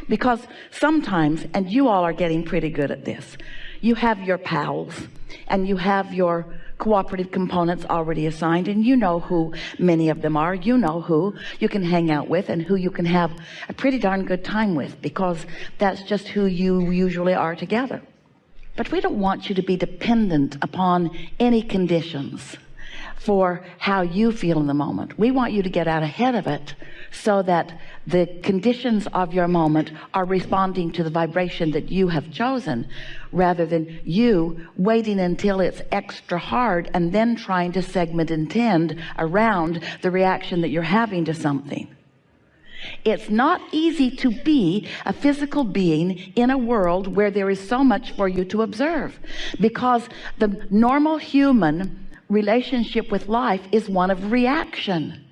Because sometimes, and you all are getting pretty good at this, you have your pals and you have your cooperative components already assigned, and you know who many of them are. You know who you can hang out with and who you can have a pretty darn good time with, because that's just who you usually are together. But we don't want you to be dependent upon any conditions for how you feel in the moment. We want you to get out ahead of it so that the conditions of your moment are responding to the vibration that you have chosen, rather than you waiting until it's extra hard and then trying to segment and tend around the reaction that you're having to something. It's not easy to be a physical being in a world where there is so much for you to observe, because the normal human relationship with life is one of reaction.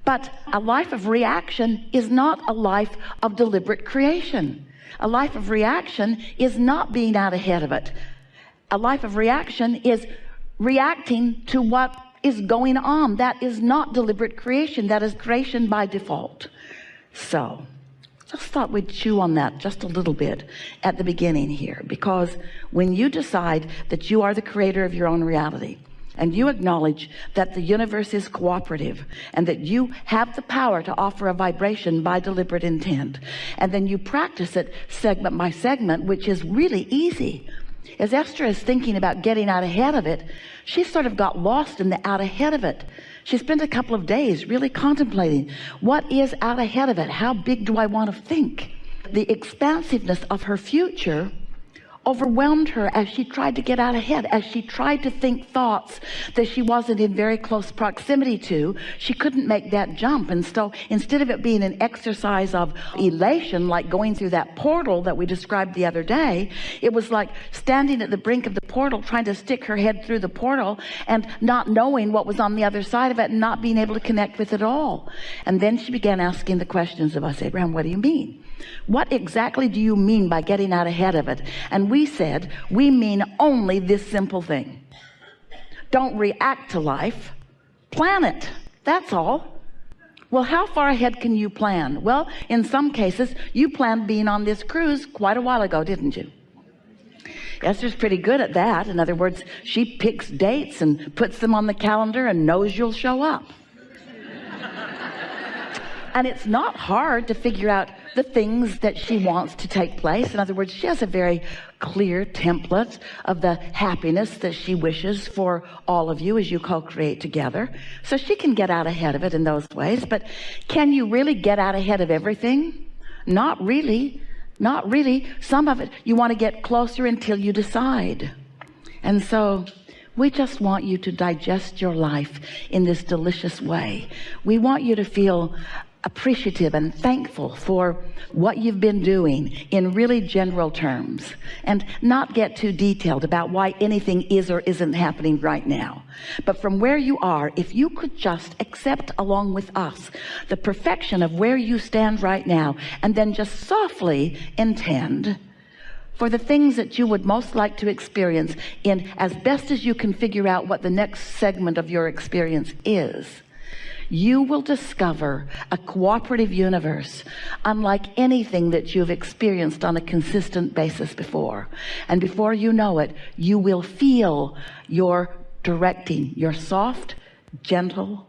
But a life of reaction is not a life of deliberate creation. A life of reaction is not being out ahead of it. A life of reaction is reacting to what is going on. That is not deliberate creation. That is creation by default. So just thought we'd chew on that just a little bit at the beginning here, because when you decide that you are the creator of your own reality, and you acknowledge that the universe is cooperative and that you have the power to offer a vibration by deliberate intent, and then you practice it segment by segment, which is really easy. As Esther is thinking about getting out ahead of it, she sort of got lost in the out ahead of it. She spent a couple of days really contemplating, what is out ahead of it? How big do I want to think? The expansiveness of her future overwhelmed her as she tried to get out ahead, as she tried to think thoughts that she wasn't in very close proximity to. She couldn't make that jump. And so instead of it being an exercise of elation, like going through that portal that we described the other day, it was like standing at the brink of the portal, trying to stick her head through the portal and not knowing what was on the other side of it and not being able to connect with it all. And then she began asking the questions of us. Abraham, what do you mean? What exactly do you mean by getting out ahead of it? And we said, we mean only this simple thing. Don't react to life, plan it. That's all. Well, how far ahead can you plan? Well, in some cases, you planned being on this cruise quite a while ago, didn't you? Esther's pretty good at that. In other words, she picks dates and puts them on the calendar and knows you'll show up. And it's not hard to figure out the things that she wants to take place. In other words, she has a very clear template of the happiness that she wishes for all of you as you co-create together. So she can get out ahead of it in those ways. But can you really get out ahead of everything? Not really. Not really. Some of it you want to get closer until you decide. And so we just want you to digest your life in this delicious way. We want you to feel appreciative and thankful for what you've been doing in really general terms, and not get too detailed about why anything is or isn't happening right now. But from where you are, if you could just accept along with us the perfection of where you stand right now, and then just softly intend for the things that you would most like to experience in as best as you can figure out what the next segment of your experience is, you will discover a cooperative universe unlike anything that you've experienced on a consistent basis before. And before you know it, you will feel your directing, your soft, gentle,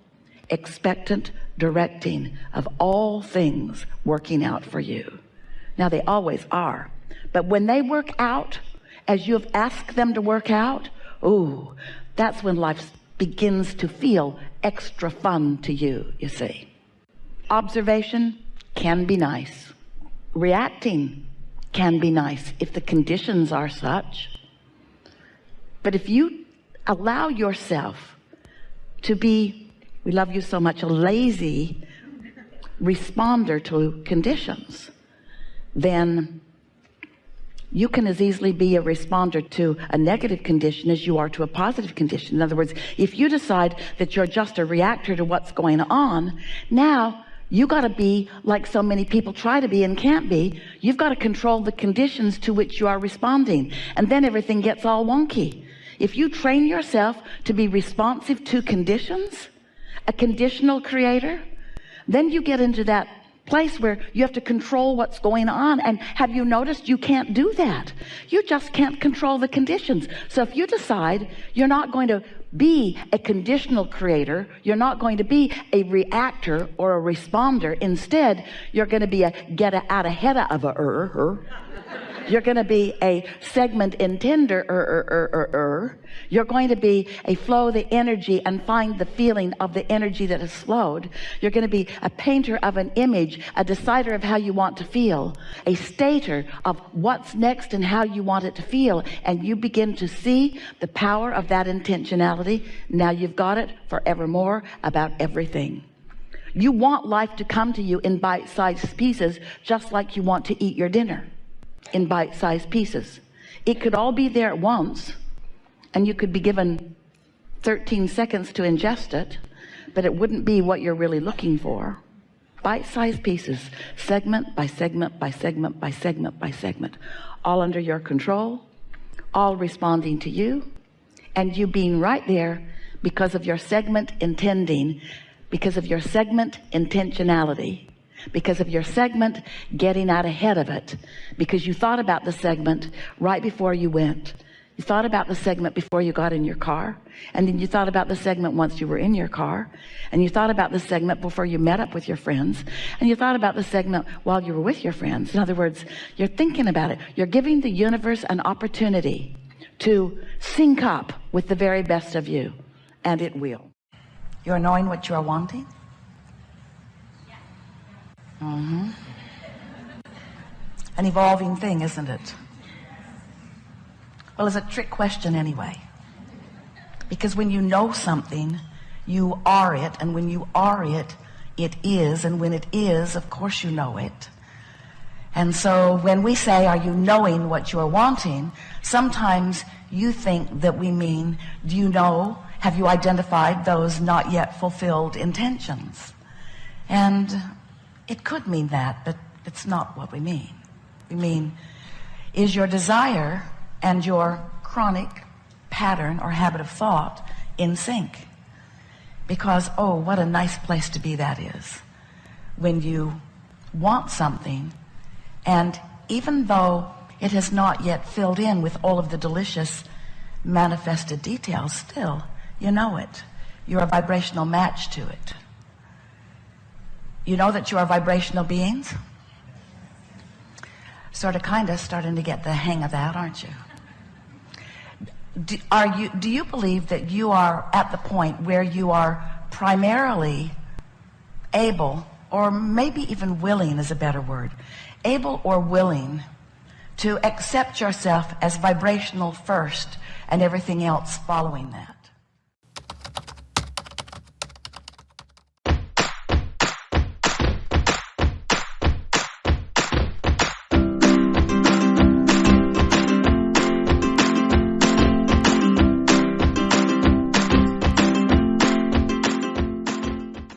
expectant directing of all things working out for you. Now, they always are. But when they work out as you have asked them to work out, ooh, that's when life begins to feel extra fun to you, you see. Observation can be nice. Reacting can be nice if the conditions are such. But if you allow yourself to be, we love you so much, a lazy responder to conditions, then you can as easily be a responder to a negative condition as you are to a positive condition. In other words, if you decide that you're just a reactor to what's going on, now you got to be like so many people try to be and can't be. You've got to control the conditions to which you are responding, and then everything gets all wonky. If you train yourself to be responsive to conditions, a conditional creator, then you get into that place where you have to control what's going on. And have you noticed you can't do that? You just can't control the conditions. So if you decide you're not going to be a conditional creator, you're not going to be a reactor or a responder, instead you're going to be a get out ahead of a you're going to be a segment intender you're going to be a flow the energy and find the feeling of the energy that has flowed. You're going to be a painter of an image, a decider of how you want to feel, a stater of what's next and how you want it to feel. And you begin to see the power of that intentionality. Now you've got it forevermore about everything. You want life to come to you in bite-sized pieces, just like you want to eat your dinner in bite-sized pieces. It could all be there at once, and you could be given 13 seconds to ingest it, but it wouldn't be what you're really looking for. Bite-sized pieces, segment by segment by segment by segment by segment, all under your control, all responding to you, and you being right there because of your segment intending, because of your segment intentionality, because of your segment getting out ahead of it, because you thought about the segment right before you went. You thought about the segment before you got in your car, and then you thought about the segment once you were in your car, and you thought about the segment before you met up with your friends, and you thought about the segment while you were with your friends. In other words, you're thinking about it. You're giving the universe an opportunity to sync up with the very best of you, and it will. You're knowing what you are wanting? An evolving thing, isn't it? Well, it's a trick question anyway, because when you know something, you are it, and when you are it, it is, and when it is, of course you know it. And so when we say, are you knowing what you are wanting, sometimes you think that we mean, do you know, have you identified those not yet fulfilled intentions? And it could mean that, but it's not what we mean. We mean, is your desire and your chronic pattern or habit of thought in sync? Because, oh, what a nice place to be that is, when you want something, and even though it has not yet filled in with all of the delicious manifested details, still, you know it. You're a vibrational match to it. You know that you are vibrational beings? Sort of, kind of starting to get the hang of that, aren't you? Do you believe that you are at the point where you are primarily able, or maybe even willing is a better word, able or willing to accept yourself as vibrational first and everything else following that?